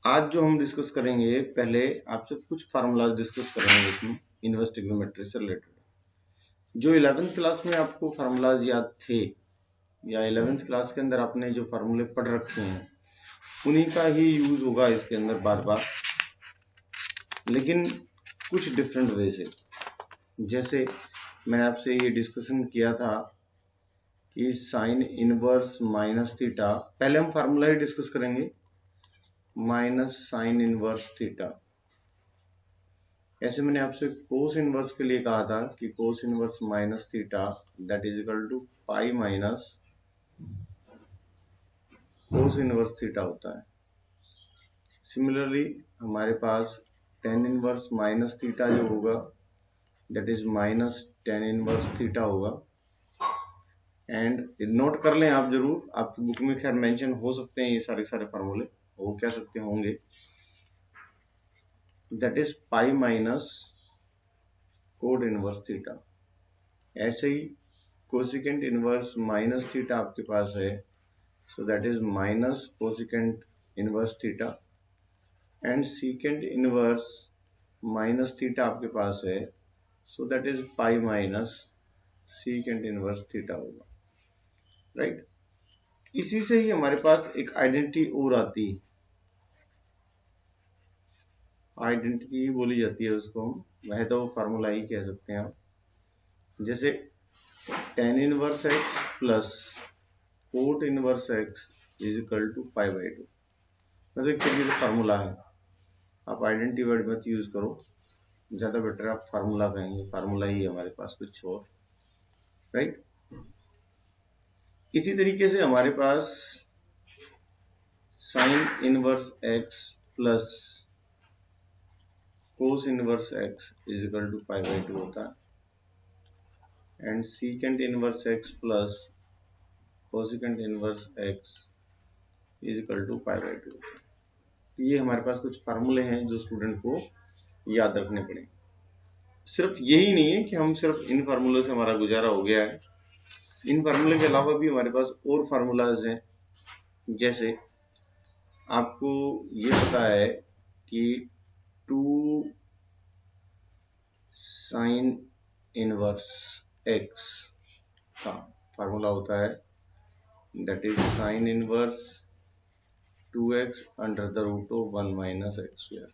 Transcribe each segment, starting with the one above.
आज जो हम डिस्कस करेंगे, पहले आपसे कुछ फार्मूलाज डिस्कस करेंगे इसमें इनवर्स ट्रिग्नोमेट्री से रिलेटेड। जो 11th क्लास में आपको फार्मूलाज याद थे या 11th क्लास के अंदर आपने जो फार्मूले पढ़ रखे हैं उन्हीं का ही यूज होगा इसके अंदर बार बार, लेकिन कुछ डिफरेंट वे से। जैसे मैंने आपसे ये डिस्कशन किया था कि साइन इनवर्स माइनस थीटा, पहले हम फार्मूला ही डिस्कस करेंगे, माइनस साइन इनवर्स थीटा। ऐसे मैंने आपसे कोस इनवर्स के लिए कहा था कि cos inverse minus theta that is equal to pi minus cos inverse theta होता है। सिमिलरली हमारे पास टेन इनवर्स माइनस थीटा जो होगा that is minus tan inverse theta होगा। एंड नोट कर लें आप जरूर, आपकी बुक में खैर मेंशन हो सकते हैं ये सारे फार्मूले, हो क्या सकते होंगे, that is pi minus code inverse theta. ऐसे ही कोसिकेंट इनवर्स माइनस थीटा आपके पास है, so that is minus cosecant inverse theta. And secant inverse minus theta आपके पास है, so that is pi minus secant inverse theta होगा, right. इसी से ही हमारे पास एक आइडेंटिटी और आती है, आइडेंटिटी बोली जाती है उसको हम, वह तो वो फार्मूला ही कह सकते हैं आप। जैसे tan inverse x plus cot inverse x is equal to pi by two, मतलब एक तरीके से फार्मूला है। आप आइडेंटिटी वर्ड मत यूज करो, ज्यादा बेटर आप फार्मूला कहेंगे, फार्मूला ही है हमारे पास, कुछ और, राइट। इसी तरीके से हमारे पास sine inverse x plus cos inverse x is equal to pi by two होता है। And secant inverse x plus cosecant inverse x is equal to pi by two. ये हमारे पास कुछ फार्मूले हैं जो स्टूडेंट को याद रखने पड़ेंगे। सिर्फ यही नहीं है कि हम सिर्फ इन फार्मूले से हमारा गुजारा हो गया है, इन फार्मूले के अलावा भी हमारे पास और फार्मूलाज हैं। जैसे आपको ये पता है कि 2 साइन इनवर्स एक्स का फार्मूला होता है that is sine inverse 2x under the root of 1 minus x square.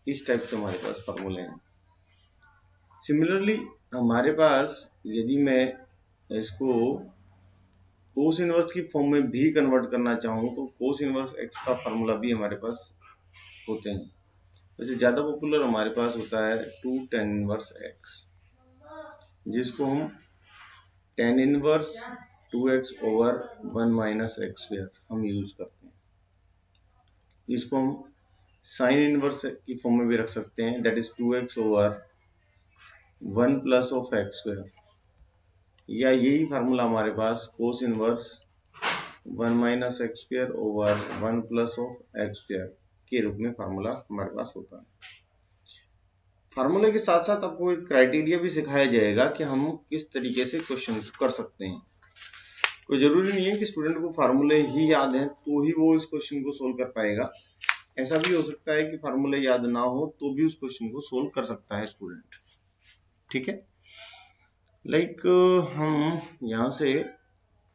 इस टाइप से हमारे पास फार्मूले हैं। सिमिलरली हमारे पास यदि मैं इसको कोस इनवर्स की फॉर्म में भी कन्वर्ट करना चाहूँ तो कोस इनवर्स एक्स का फार्मूला भी हमारे पास होते हैं। वैसे ज्यादा पॉपुलर हमारे पास होता है 2 tan इनवर्स एक्स, जिसको हम tan inverse 2x over 1 minus x square हम यूज करते हैं। इसको हम साइन इनवर्स की फॉर्म में भी रख सकते हैं, that is 2x over 1 plus of x square, या यही फार्मूला हमारे पास cos inverse 1 minus x square over 1 plus of x square के रूप में फार्मूला हमारे पास होता है। फार्मूले के साथ साथ आपको एक क्राइटेरिया भी सिखाया जाएगा कि हम किस तरीके से क्वेश्चन कर सकते हैं। कोई जरूरी नहीं है कि स्टूडेंट को फार्मूले ही याद है तो ही वो इस क्वेश्चन को सोल्व कर पाएगा। ऐसा भी हो सकता है कि फार्मूले याद ना हो तो भी उस क्वेश्चन को सोल्व कर सकता है स्टूडेंट, ठीक है। लाइक हम यहाँ से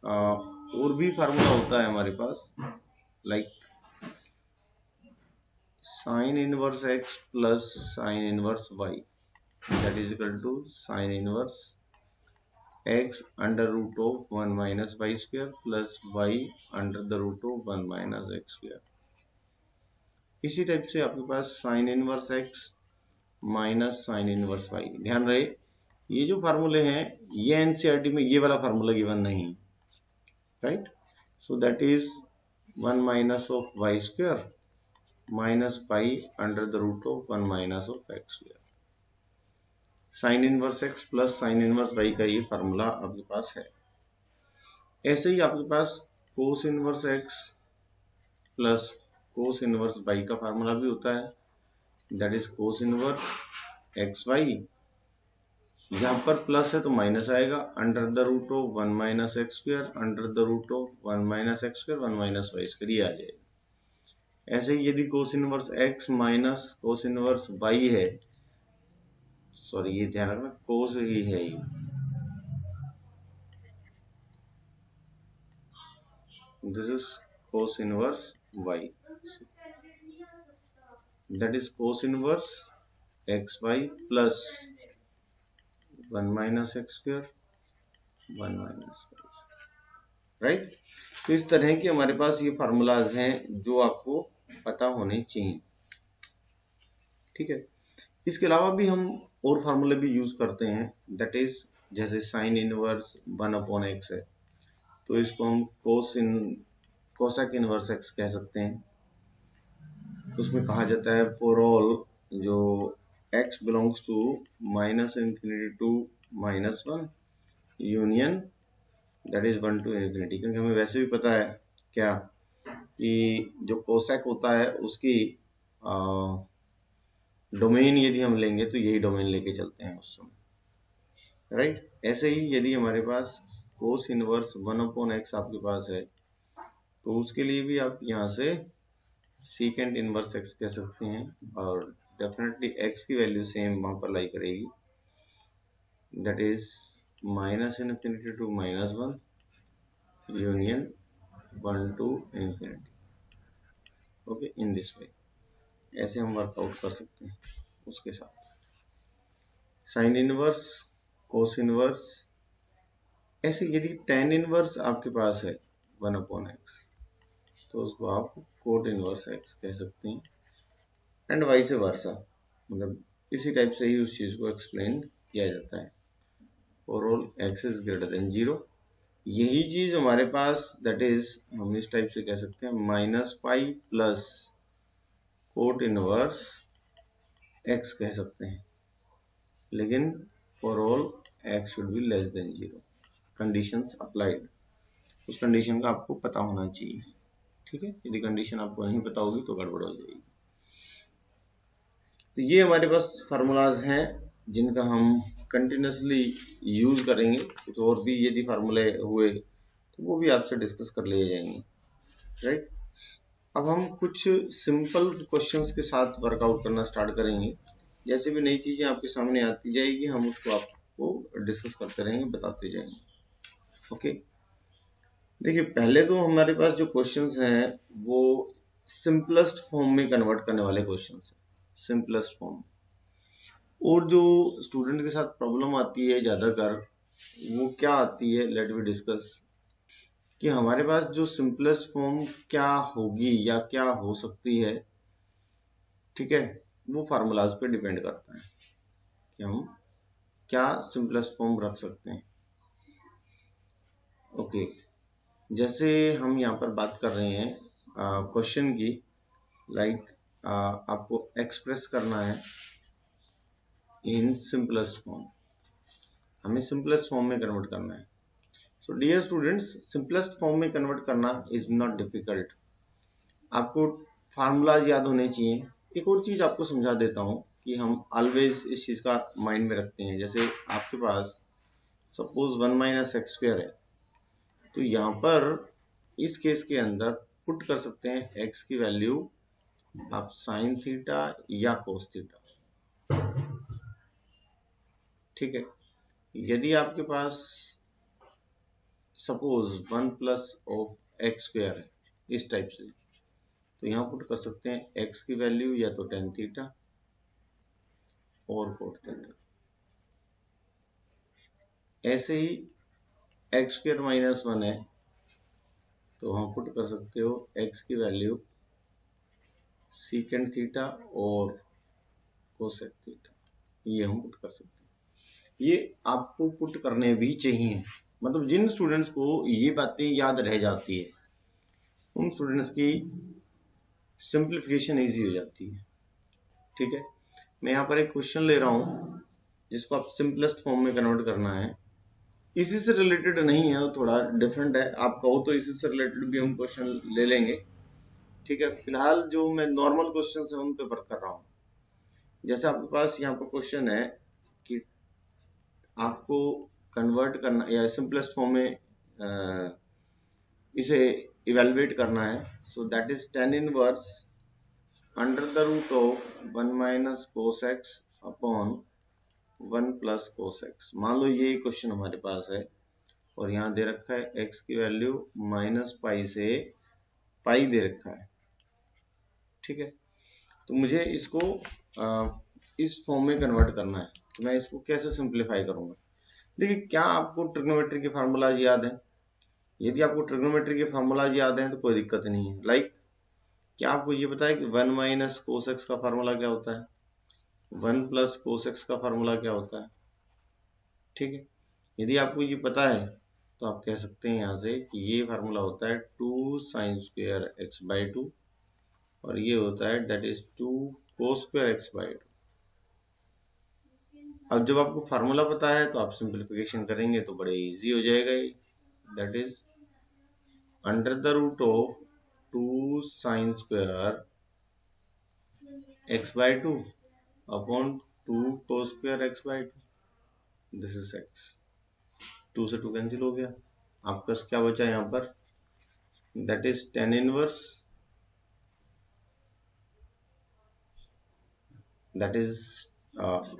और भी फार्मूला होता है हमारे पास, like sine inverse x plus sine inverse y that is equal to sine inverse x under root of 1 minus y square plus y under the root of 1 minus x square. इसी type से आपके पास sine inverse x minus sine inverse y. ध्यान रहे ये जो फार्मूले हैं ये एनसीईआरटी में ये वाला फार्मूला गिवन नहीं, right. So that is 1 minus of y square minus pi under the root of 1 minus of x square. Sine inverse x plus sine inverse y का ये फार्मूला आपके पास है। ऐसे ही आपके पास cos inverse x plus cos inverse y का फार्मूला भी होता है, that is cos inverse x y. यहाँ पर प्लस है तो माइनस आएगा, under the root of 1 minus x square under the root of 1 minus x square 1 minus y square, ये आ जाएगा। ऐसे ही यदि cos inverse x minus cos inverse y है, सॉरी ये ध्यान रखना कोस ही है ये, this is cos inverse y, that is cos inverse xy plus 1 minus x square 1 minus, right. तो इस तरह के हमारे पास ये फार्मूलाज हैं जो आपको पता होने चाहिए, ठीक है। इसके अलावा भी हम और फार्मूले भी यूज करते हैं, दैट इज जैसे साइन इनवर्स 1 अपॉन एक्स है, तो इसको हम कोसेक इनवर्स एक्स कह सकते हैं। उसमें कहा जाता है फॉर ऑल जो x belongs to minus infinity to minus 1 union that is 1 to infinity, क्योंकि हमें वैसे भी पता है क्या कि जो कोसेक होता है उसकी डोमेन यदि हम लेंगे तो यही डोमेन लेके चलते हैं उस समय, राइट। ऐसे ही यदि हमारे पास कोस इनवर्स 1 अपॉन एक्स आपके पास है, तो उसके लिए भी आप यहाँ से सीकेंट इनवर्स एक्स कह सकते हैं, और डेफिनेटली एक्स की वैल्यू सेम वहां पर लाई करेगी, that is minus infinity to minus 1 union 1 to infinity, okay. In this way ऐसे हम वर्कआउट कर सकते हैं उसके साथ। साइन इनवर्स, कोस इनवर्स, ऐसे यदि टेन इनवर्स आपके पास है 1 अपॉन एक्स, तो उसको आप कोट इनवर्स एक्स कह सकते हैं, एंड वाइस वर्सा, मतलब इसी टाइप से ही उस चीज को एक्सप्लेन किया जाता है। For all x is greater than 0, यही चीज हमारे पास दैट इज हम इस टाइप से कह सकते हैं minus pi plus cot inverse x कह सकते हैं, लेकिन for all x should be less than 0, conditions applied, उस कंडीशन का आपको पता होना चाहिए, ठीक है। यदि कंडीशन आपको नहीं पता होगी तो गड़बड़ हो जाएगी। तो ये हमारे पास फार्मूलाज हैं जिनका हम कंटिन्यूसली यूज करेंगे, कुछ और भी यदि फार्मूले हुए तो वो भी आपसे डिस्कस कर लिए जाएंगे, राइट। अब हम कुछ सिंपल क्वेश्चंस के साथ वर्कआउट करना स्टार्ट करेंगे, जैसे भी नई चीजें आपके सामने आती जाएगी हम उसको आपको डिस्कस करते रहेंगे, बताते जाएंगे, ओके। देखिए पहले तो हमारे पास जो क्वेश्चंस हैं वो सिंपलेस्ट फॉर्म में कन्वर्ट करने वाले क्वेश्चंस हैं, सिंपलेस्ट फॉर्म। और जो स्टूडेंट के साथ प्रॉब्लम आती है ज्यादातर वो क्या आती है, लेट वी डिस्कस, कि हमारे पास जो सिंपलेस्ट फॉर्म क्या होगी या क्या हो सकती है, ठीक है, वो फार्मूलाज पे डिपेंड करता है कि हम क्या सिंपलेस्ट फॉर्म रख सकते हैं, ओके। जैसे हम यहाँ पर बात कर रहे हैं क्वेश्चन की, लाइक आपको एक्सप्रेस करना है इन सिंपलेस्ट फॉर्म, हमें सिंपलेस्ट फॉर्म में कन्वर्ट करना है। So dear students, simplest form में कन्वर्ट करना इज नॉट डिफिकल्ट, आपको फार्मूलाज याद होने चाहिए। एक और चीज आपको समझा देता हूँ कि हम ऑलवेज इस चीज का माइंड में रखते हैं, जैसे आपके पास सपोज 1 माइनस एक्स स्क्वायर है, तो यहाँ पर इस केस के अंदर पुट कर सकते हैं एक्स की वैल्यू आप साइन थीटा या कोस थीटा, ठीक है। यदि आपके पास suppose 1 plus of x square है इस टाइप से, तो यहाँ पुट कर सकते हैं एक्स की वैल्यू या तो टेन थीटा और कोट थीटा। ऐसे ही एक्स स्क्वायर माइनस 1 है, तो वहां पुट कर सकते हो एक्स की वैल्यू सीकेंड थीटा और कोसेक थीटा, ये हम पुट कर सकते हैं। ये आपको पुट करने भी चाहिए, मतलब जिन स्टूडेंट्स को ये बातें याद रह जाती है उन स्टूडेंट्स की सिंप्लीफिकेशन इजी हो जाती है, ठीक है। मैं यहाँ पर एक क्वेश्चन ले रहा हूं जिसको आप सिंपलेस्ट फॉर्म में कन्वर्ट करना है, इसी से रिलेटेड नहीं है, वो थोड़ा डिफरेंट है, आप कहो तो इसी से रिलेटेड भी हम क्वेश्चन ले लेंगे, ठीक है। फिलहाल जो मैं नॉर्मल क्वेश्चन है उन पे वर्क कर रहा हूँ। जैसे आपके पास यहाँ पर क्वेश्चन है कि आपको कन्वर्ट करना या सिंपलेस्ट फॉर्म में इसे इवेलुएट करना है, so that is tan inverse under the root of 1 minus cos x upon 1 plus cos x. मान लो ये क्वेश्चन हमारे पास है और यहाँ दे रखा है x की वैल्यू -पाई से पाई दे रखा है, ठीक है। तो मुझे इसको इस फॉर्म में कन्वर्ट करना है, तो मैं इसको कैसे सिंप्लीफाई करूंगा। देखिए, क्या आपको ट्रिग्नोमेट्री के फार्मूलाज याद है? यदि आपको ट्रिग्नोमेट्री के फार्मूलाज याद हैं तो कोई दिक्कत नहीं है। लाइक क्या आपको ये पता है कि 1 माइनस कोस एक्स का फार्मूला क्या होता है, 1 प्लस कोस एक्स का फार्मूला क्या होता है, ठीक है। यदि आपको ये पता है तो आप कह सकते हैं यहाँ से कि ये फार्मूला होता है 2 साइन स्क्वायर एक्स बाई 2 और ये होता है that is 2 cos square x by 2। अब जब आपको फार्मूला पता है तो आप सिंप्लीफिकेशन करेंगे तो बड़े इजी हो जाएगा ये। That is under the root of 2 sine square x by 2 upon 2 cos square x by 2, this is x. 2 से 2 कैंसिल हो गया, आपका क्या बचा यहाँ पर, that is tan inverse, that is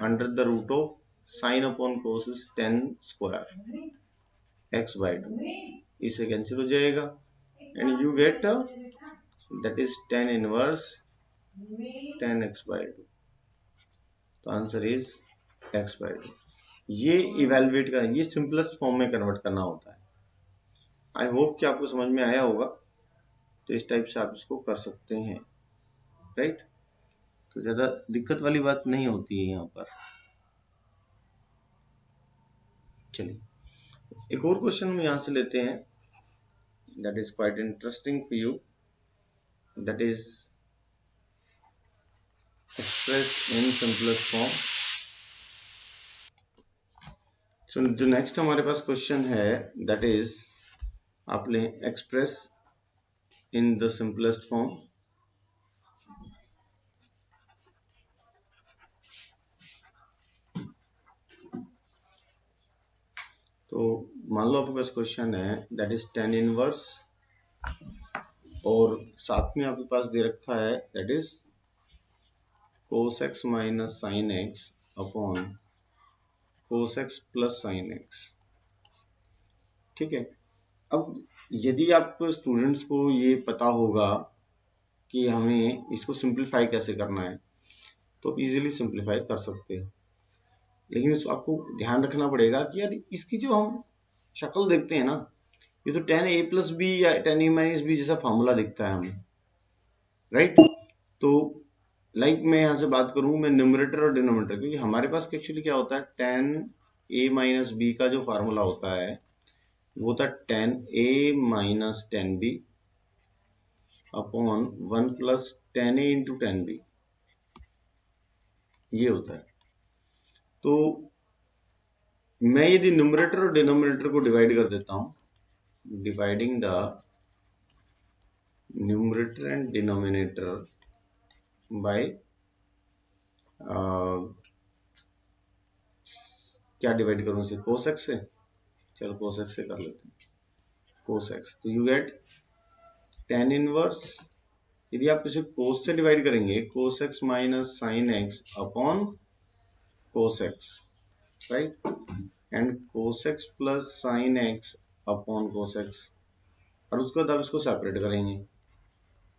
under the root of sin upon cos is tan square x by 2, इसे cancel हो जाएगा and you get that is tan inverse tan x by 2। तो आंसर इज x by 2। ये evaluate करना, ये simplest form में convert करना होता है। आई होप कि आपको समझ में आया होगा, तो इस टाइप से आप इसको कर सकते हैं, राइट। तो ज्यादा दिक्कत वाली बात नहीं होती है यहाँ पर। चलिए एक और क्वेश्चन हम यहाँ से लेते हैं, that is quite interesting for you, that is express in simplest form. So जो नेक्स्ट हमारे पास क्वेश्चन है दैट इज आप लें express in the simplest form. तो मान लो आपके पास क्वेश्चन है दैट इज tan इनवर्स और साथ में आपके पास दे रखा है that is cos x minus sine x upon cos x plus sine x, ठीक है। अब यदि आपको स्टूडेंट्स को ये पता होगा कि हमें इसको सिंप्लीफाई कैसे करना है तो इजीली सिंप्लीफाई कर सकते हैं, लेकिन आपको ध्यान रखना पड़ेगा कि यार इसकी जो हम शक्ल देखते हैं ना, ये तो tan a प्लस बी या tan a माइनस बी जैसा फॉर्मूला दिखता है हमें, राइट। तो लाइक मैं यहाँ से बात करूं, मैं न्यूमरेटर और डिनोमिनेटर, क्योंकि हमारे पास एक्चुअली क्या होता है tan a माइनस बी का जो फार्मूला होता है वो होता है tan a minus tan b upon 1 plus tan a into tan b, ये होता है। तो मैं यदि न्यूमरेटर और डिनोमिनेटर को डिवाइड कर देता हूं, dividing the numerator and denominator bye क्या डिवाइड करूं इसे, cos x से, चलो cos x से कर लेते हैं, cos x। तो यू गेट tan इनवर्स, यदि आप इसे cos से डिवाइड करेंगे cos x minus sine x upon cos x, right, and cos x plus sine x upon cos x, और उसके बाद आप इसको सेपरेट करेंगे।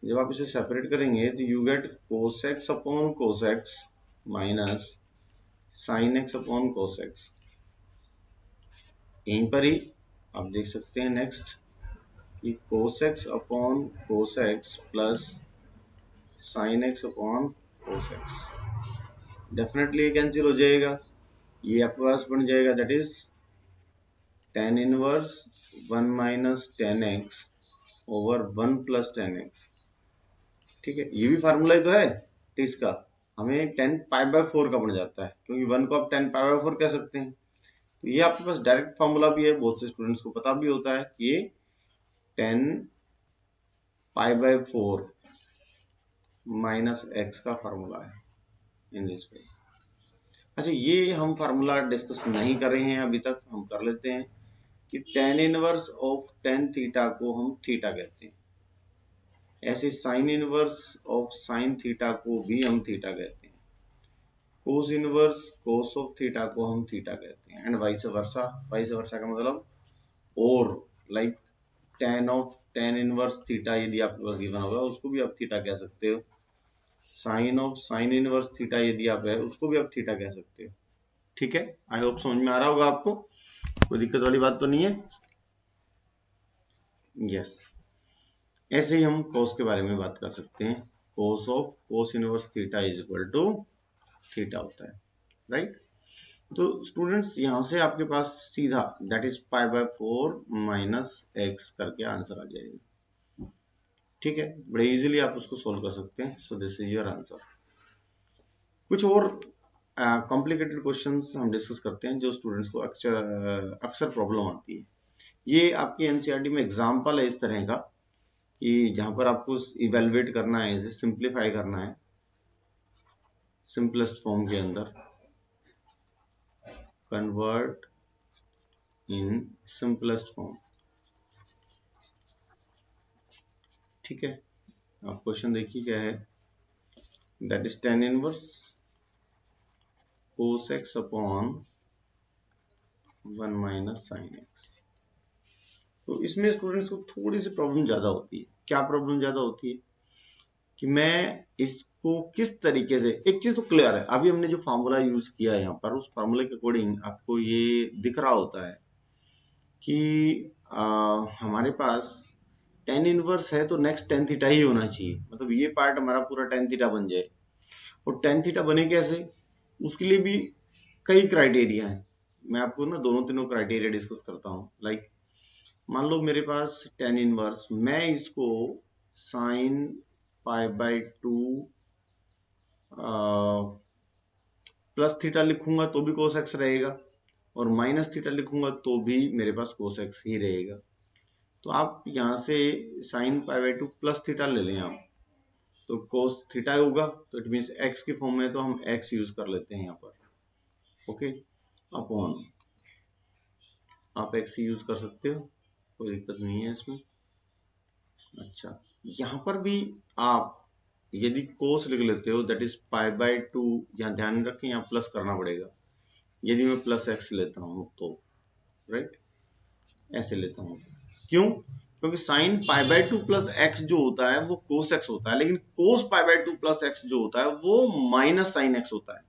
जब आप इसे सेपरेट करेंगे तो you get cos x upon cos x minus sine x upon cos x। यहीं पर ही आप देख सकते हैं नेक्स्ट कि cos x upon cos x plus sine x upon cos x, definitely ये कैंसिल हो जाएगा, ये आपके पास बन जाएगा that is tan inverse 1 minus tan x over 1 plus tan x, ठीक है। ये भी फार्मूला ही तो है इसका, हमें tan पाई बाय 4 का बन जाता है, क्योंकि 1 को आप tan पाई बाय 4 कह सकते हैं। तो ये आपके पास डायरेक्ट फार्मूला भी है, बहुत से स्टूडेंट्स को पता भी होता है कि ये tan pi by 4 minus x का फार्मूला है इन दिस वे। अच्छा, ये हम फार्मूला डिस्कस नहीं कर रहे हैं अभी तक, हम कर लेते हैं कि tan inverse of tan theta को हम थीटा कहते हैं, ऐसे sine inverse of sine theta को भी हम थीटा कहते हैं, cos inverse cos of theta को हम थीटा कहते हैं, and vice versa. Vice versa का मतलब और लाइक tan इनवर्स थीटा यदि आपके पास गिवन होगा उसको भी आप थीटा कह सकते हो, sine of sine inverse theta यदि आप है उसको भी आप थीटा कह सकते हो। ठीक है, आई होप समझ में आ रहा होगा आपको, कोई दिक्कत वाली बात तो नहीं है। यस, ऐसे ही हम कोस के बारे में बात कर सकते हैं, cos of cos inverse theta is equal to theta होता है, राइट। तो स्टूडेंट्स यहां से आपके पास सीधा दैट इज π/4 माइनस एक्स करके आंसर आ जाएगा। ठीक है, बड़े इजीली आप उसको सोल्व कर सकते हैं। So this is your answer. कुछ और कॉम्प्लिकेटेड क्वेश्चंस हम डिस्कस करते हैं जो स्टूडेंट्स को अक्सर प्रॉब्लम आती है। ये आपकी एनसीईआरटी में एग्जाम्पल है इस तरह का कि जहां पर आपको इवेलुएट करना है, इसे सिंप्लीफाई करना है सिंपलेस्ट फॉर्म के अंदर, कन्वर्ट इन सिंपलेस्ट फॉर्म। ठीक है, आप क्वेश्चन देखिए क्या है, that is tan inverse cos x upon 1 minus sin x। तो इसमें स्टूडेंट्स को थोड़ी सी प्रॉब्लम ज्यादा होती है। क्या प्रॉब्लम ज्यादा होती है कि मैं इसको किस तरीके से, एक चीज तो क्लियर है, अभी हमने जो फार्मूला यूज किया है यहाँ पर उस फार्मूले के अकॉर्डिंग आपको ये दिख रहा होता है कि हमारे पास tan इनवर्स है तो नेक्स्ट tan थीटा ही होना चाहिए, मतलब ये पार्ट हमारा पूरा tan थीटा बन जाए। और tan थीटा बने कैसे, उसके लिए भी कई क्राइटेरिया हैं। मैं आपको ना दोनों तीनों क्राइटेरिया डिस्कस करता हूँ। लाइक मान लो मेरे पास tan इनवर्स, मैं इसको sin π/2 प्लस थीटा लिखूंगा तो भी cos x रहेगा, और माइनस थीटा लिखूंगा तो भी मेरे पास cos x ही रहेगा। तो आप यहां से sin π/2 प्लस थीटा ले लें आप, तो cos थीटा होगा, तो इट मीन्स x की फॉर्म में तो हम x यूज कर लेते हैं यहाँ पर, ओके, अपॉन आप x यूज कर सकते हो, कोई दिक्कत नहीं है इसमें। अच्छा, यहां पर भी आप यदि कोस लिख लेते हो दैट इज π/2, यहाँ ध्यान रखें यहाँ प्लस करना पड़ेगा, यदि मैं प्लस x लेता हूं तो, राइट, ऐसे लेता हूं, क्यों, क्योंकि साइन π/2 प्लस x जो होता है वो cos x होता है, लेकिन cos π/2 प्लस x जो होता है वो माइनस साइन x होता है।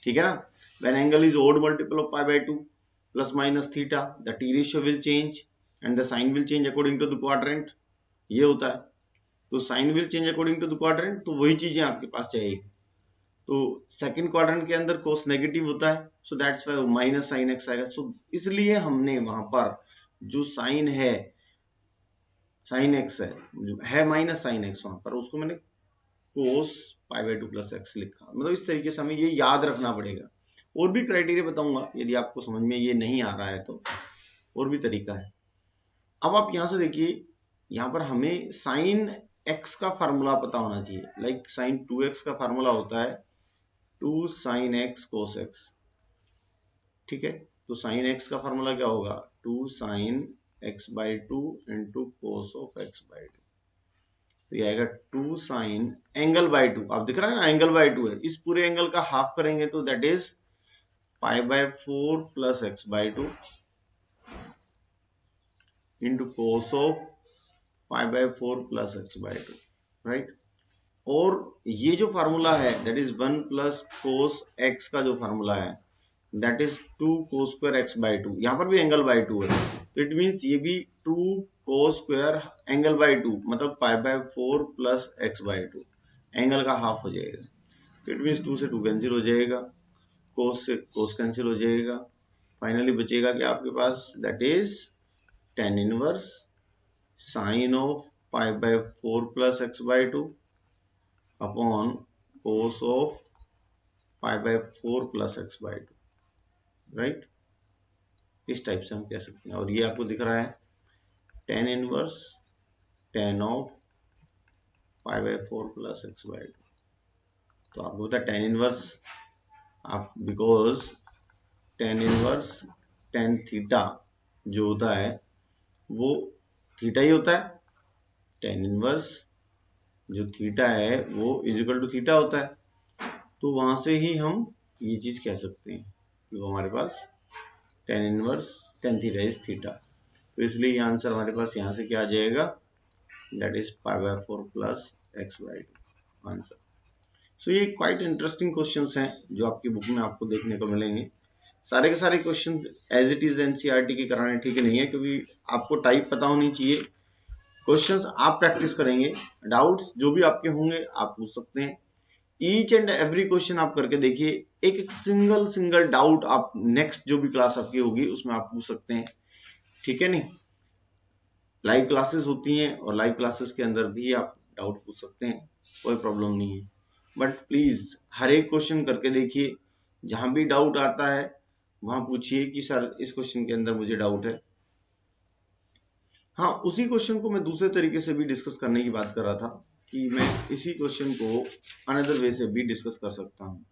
ठीक है ना, when angle is odd multiple of π/2 plus minus theta the t ratio will change and the sign will change according to the quadrant, ये होता है। तो sign will change according to the quadrant, तो वही चीजें आपके पास चाहिए। तो सेकंड क्वाड्रेंट के अंदर कोस नेगेटिव होता है, so that's why minus sine x आएगा। सो इसलिए हमने वहां पर जो साइन है, साइन एक्स है माइनस साइन एक्स, वहां पर उसको मैंने कोस π/2 प्लस एक्स लिखा। मतलब इस तरीके से हमें ये याद रखना पड़ेगा। और भी क्राइटेरिया बताऊंगा यदि आपको समझ में ये नहीं आ रहा है तो, और भी तरीका है। अब आप यहां से देखिए, यहां पर हमें साइन एक्स का फार्मूला पता होना चाहिए। लाइक साइन 2x का फार्मूला होता है 2 sin x cos x। ठीक है, तो साइन एक्स का फार्मूला क्या होगा, 2 sin x/2 into cos of x/2। तो ये आएगा 2 sin एंगल बाय 2, आप दिख रहा है ना एंगल बाय 2 है, इस पूरे एंगल का हाफ करेंगे तो that is π/4 plus x/2 into cos of π/4 plus x/2, right. और ये जो फार्मूला है that is 1 plus cos x का जो फार्मूला है that is 2 cos square x/2, यहाँ पर भी एंगल बाय 2 है, तो इट मीन्स ये भी 2 cos square एंगल बाय 2, मतलब π/4 प्लस x/2, एंगल का हाफ हो जाएगा। तो इट मीन्स 2 से 2 कैंसिल हो जाएगा, cos से cos कैंसिल हो जाएगा, फाइनली बचेगा कि आपके पास that is tan inverse sine of π/4 plus x/2 upon cos of π/4 plus x/2, right. इस टाइप से हम कह सकते हैं। और ये आपको दिख रहा है tan inverse tan of π/4 plus x/2। तो आपको पता है tan इनवर्स आप, because tan inverse tan theta जो होता है वो थीटा ही होता है, tan इनवर्स जो थीटा है वो इजिकल टू थीटा होता है, तो वहां से ही हम ये चीज कह सकते हैं कि वो हमारे पास tan inverse tan theta is theta. तो इसलिए ये आंसर हमारे पास यहाँ से क्या आ जाएगा, that is π/4 plus x/2 answer. So ये क्वाइट इंटरेस्टिंग क्वेश्चंस हैं जो आपकी बुक में आपको देखने को मिलेंगे। सारे के सारे question as it is NCERT के कराने ठीक नहीं है, क्योंकि आपको टाइप पता होनी चाहिए। क्वेश्चंस आप प्रैक्टिस करेंगे, डाउट्स जो भी आपके होंगे आप पूछ सकते हैं। ईच एंड एवरी क्वेश्चन आप करके देखिए, एक एक सिंगल डाउट आप नेक्स्ट जो भी क्लास आपकी होगी उसमें आप पूछ सकते हैं, ठीक है नहीं। लाइव क्लासेस होती हैं और लाइव क्लासेस के अंदर भी आप डाउट पूछ सकते हैं, कोई प्रॉब्लम नहीं है। बट प्लीज हर एक क्वेश्चन करके देखिए, जहां भी डाउट आता है वहां पूछिए कि सर इस क्वेश्चन के अंदर मुझे डाउट है। हाँ, उसी क्वेश्चन को मैं दूसरे तरीके से भी डिस्कस करने की बात कर रहा था कि मैं इसी क्वेश्चन को अनदर वे से भी डिस्कस कर सकता हूँ।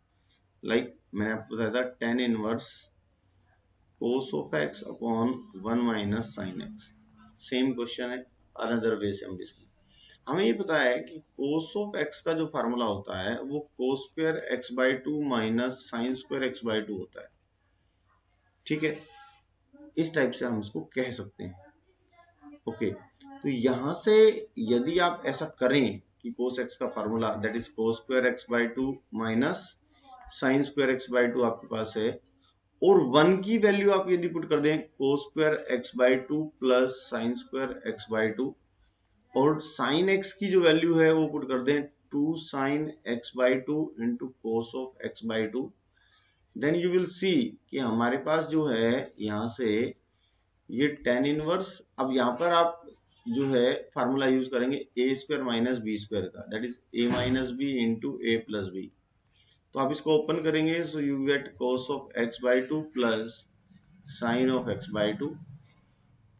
लाइक मैंने आपको बताया था tan inverse cos of x upon 1 minus sine x। Same question है, अनदर वे से हम डिस्कस। हमें ये पता है कि cos ऑफ x का जो फार्मूला होता है वो cos square x/2 minus sine square x/2 होता है, ठीक है। इस टाइप से हम इसको कह सकते हैं। ओके, तो यहां से यदि आप ऐसा करें कि cos x का formula that is cos square x/2 minus sine square x/2 आपके पास है, और 1 की वैल्यू आप यदि पुट कर दें cos square x/2 plus sine square x/2, और साइन x की जो वैल्यू है वो पुट कर दें 2 साइन x/2 into cos of x/2, then you will see कि हमारे पास जो है यहाँ से ये tan इनवर्स। अब यहाँ पर आप जो है फार्मूला यूज करेंगे A square minus B square का, that is A minus B into A plus B. तो आप इसको ओपन करेंगे, so you get cos of x/2 plus sine of x/2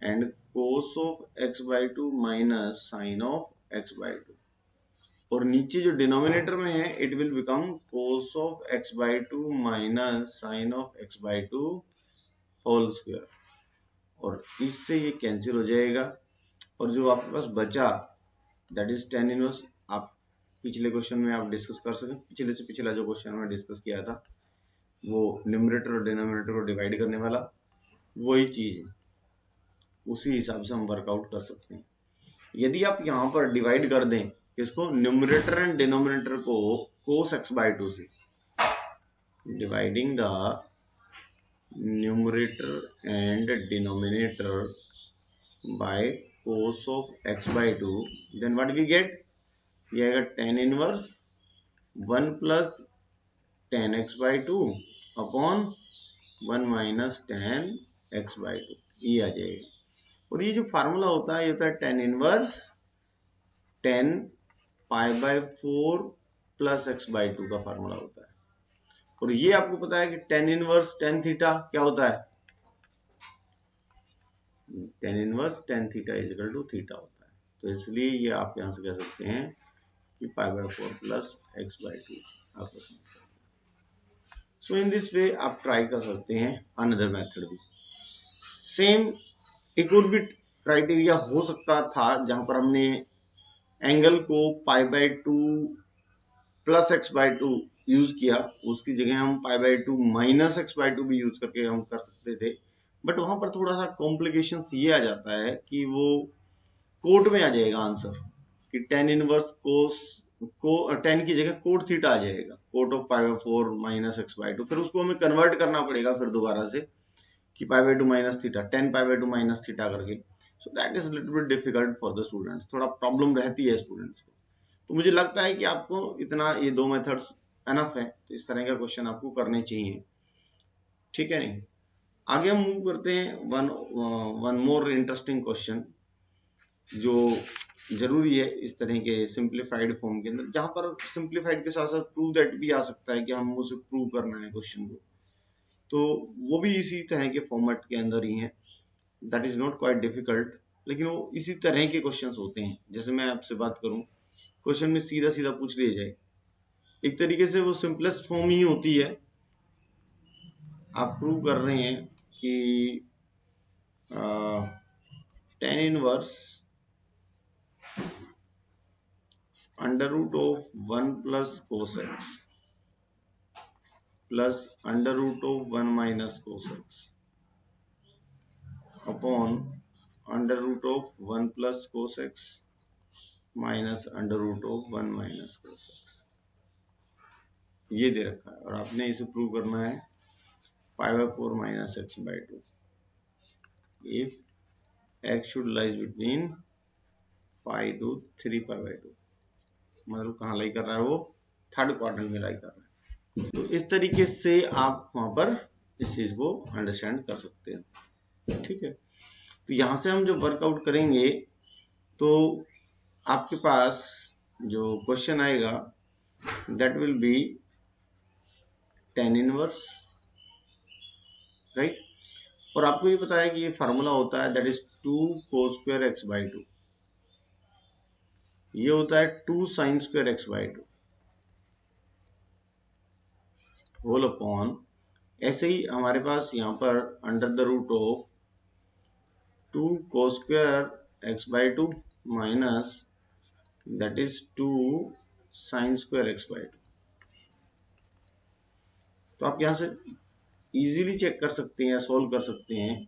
and cos of x/2 minus sine of x/2, और नीचे जो denominator में है it will become cos of x/2 minus sine of x/2 whole square, और इससे ये cancel हो जाएगा, और जो आपके पास बचा दैट इज tan इनवर्स। आप पिछले क्वेश्चन में आप डिस्कस कर सकते, पिछले से पिछला जो क्वेश्चन में डिस्कस किया था वो न्यूमरेटर और डिनोमिनेटर को डिवाइड करने वाला वही चीज है, उसी हिसाब से हम वर्कआउट कर सकते हैं। यदि आप यहाँ पर डिवाइड कर दें इसको न्यूमरेटर एंड डिनोमिनेटर को cos x/2 से, dividing the numerator and denominator by cos of x/2, then what we get, ये आएगा tan inverse 1 plus tan x/2 upon 1 minus tan x/2, ये आ जाएगा। और ये जो फार्मूला होता है ये होता है tan इनवर्स 10 π/4 प्लस x/2 का फार्मूला होता है। और ये आपको पता है कि tan इनवर्स tan थीटा क्या होता है, tan inverse tan theta is equal to theta होता है। तो इसलिए ये आप यहां से कह सकते हैं कि π/4 प्लस x/2 आपको समझ सकते हैं। सो इन दिस वे आप ट्राई कर सकते हैं अनदर मेथड भी। सेम एक और भी क्राइटेरिया हो सकता था जहां पर हमने एंगल को π/2 प्लस x/2 यूज किया, उसकी जगह हम π/2 माइनस x/2 भी यूज करके हम कर सकते थे। बट वहां पर थोड़ा सा कॉम्प्लिकेशन ये आ जाता है कि वो कोट में आ जाएगा आंसर कि tan इनवर्स कोस को tan की जगह कोट थीटा आ जाएगा, कोट ऑफ π/4 माइनस x/2, फिर उसको हमें कन्वर्ट करना पड़ेगा फिर दोबारा से कि π/2 minus theta, tan π/2 minus theta करके। So that is little bit difficult for the students, थोड़ा प्रॉब्लम रहती है स्टूडेंट्स को। तो मुझे लगता है कि आपको इतना ये दो मेथड्स एनफ है, तो इस तरह का क्वेश्चन आपको करने चाहिए, ठीक है नहीं। आगे हम मूव करते हैं वन मोर इंटरेस्टिंग क्वेश्चन जो जरूरी है इस तरह के सिंप्लीफाइड फॉर्म के अंदर, जहां पर सिंप्लीफाइड के साथ साथ प्रूव दैट भी आ सकता है कि हम उसे प्रूव करना है क्वेश्चन को, तो वो भी इसी तरह के फॉर्मेट के अंदर ही है। That is not quite difficult, लेकिन वो इसी तरह के क्वेश्चंस होते हैं। जैसे मैं आपसे बात करूं, क्वेश्चन में सीधा सीधा पूछ लिया जाए, एक तरीके से वो सिंपलेस्ट फॉर्म ही होती है। आप प्रूव कर रहे हैं कि tan inverse under root of 1 plus cos x plus under root of 1 minus cos x upon under root of 1 plus cos x minus under root of 1 minus cos x, ये दे रखा है। और आपने इसे प्रूव करना है pi by 4 minus x by 2 if x should lies between pi to 3 pi by 2, मतलब कहाँ लाई कर रहा है वो, थर्ड क्वाड्रेंट में लाई कर रहा है। तो इस तरीके से आप वहां पर इस चीज को अंडरस्टैंड कर सकते हैं। ठीक है, तो यहां से हम जो वर्कआउट करेंगे तो आपके पास जो क्वेश्चन आएगा that will be tan inverse, right. और आपको ये पता है कि ये फार्मूला होता है that is 2 cos square x by 2, ये होता है 2 sin square x by 2 whole upon, ऐसे ही हमारे पास यहाँ पर under the root of 2 cos square x by 2 minus that is 2 sin square x by 2। तो आप यहाँ से इजीली चेक कर सकते हैं, सोल्व कर सकते हैं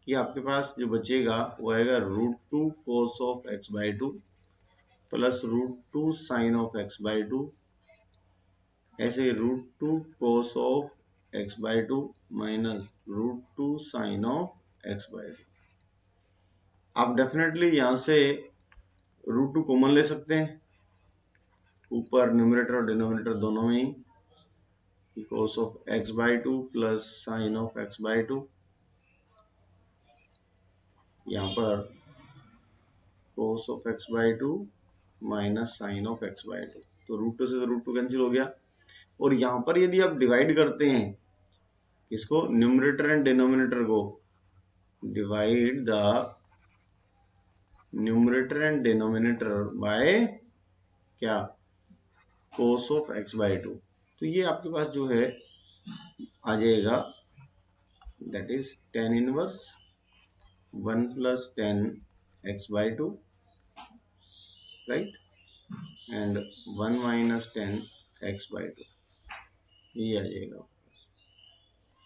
कि आपके पास जो बचेगा वो आएगा root 2 cos of x by 2 plus root 2 sine of x by 2, ऐसे root 2 cos of x by 2 minus root 2 sine of x by 2। आप डेफिनेटली यहां से रूट 2 कॉमन ले सकते हैं, ऊपर न्यूमरेटर और डिनोमिनेटर दोनों में ही, cos of x by 2 plus sine of x by 2, यहाँ पर cos of x by 2 minus sine of x by 2, तो रूट 2 से रूट 2 कैंसिल हो गया। और यहां पर यदि आप डिवाइड करते हैं इसको, न्यूमरेटर एंड डिनोमिनेटर को, divide the numerator and denominator bye क्या, cos ऑफ एक्स बाई 2, तो ये आपके पास जो है आ जाएगा that is tan inverse 1 plus tan x by 2, right, and 1 minus tan x by 2, ये आ जाएगा।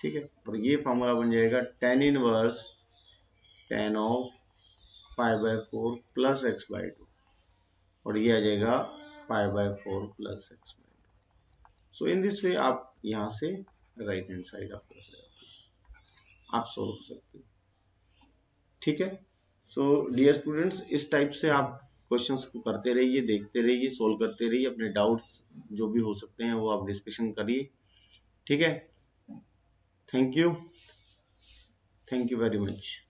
ठीक है, और ये फॉर्मूला बन जाएगा tan inverse tan of pi by 4 plus x by 2, और ये आ जाएगा पाई by 4 plus x by 2। So in this वे आप यहां से राइट हैंड साइड आप सोल्व कर सकते हैं। ठीक है, सो डियर स्टूडेंट्स, इस टाइप से आप क्वेश्चंस को करते रहिए, देखते रहिए, सोल्व करते रहिए, अपने डाउट्स जो भी हो सकते हैं वो आप डिस्कशन करिए। ठीक है, थैंक यू वेरी मच।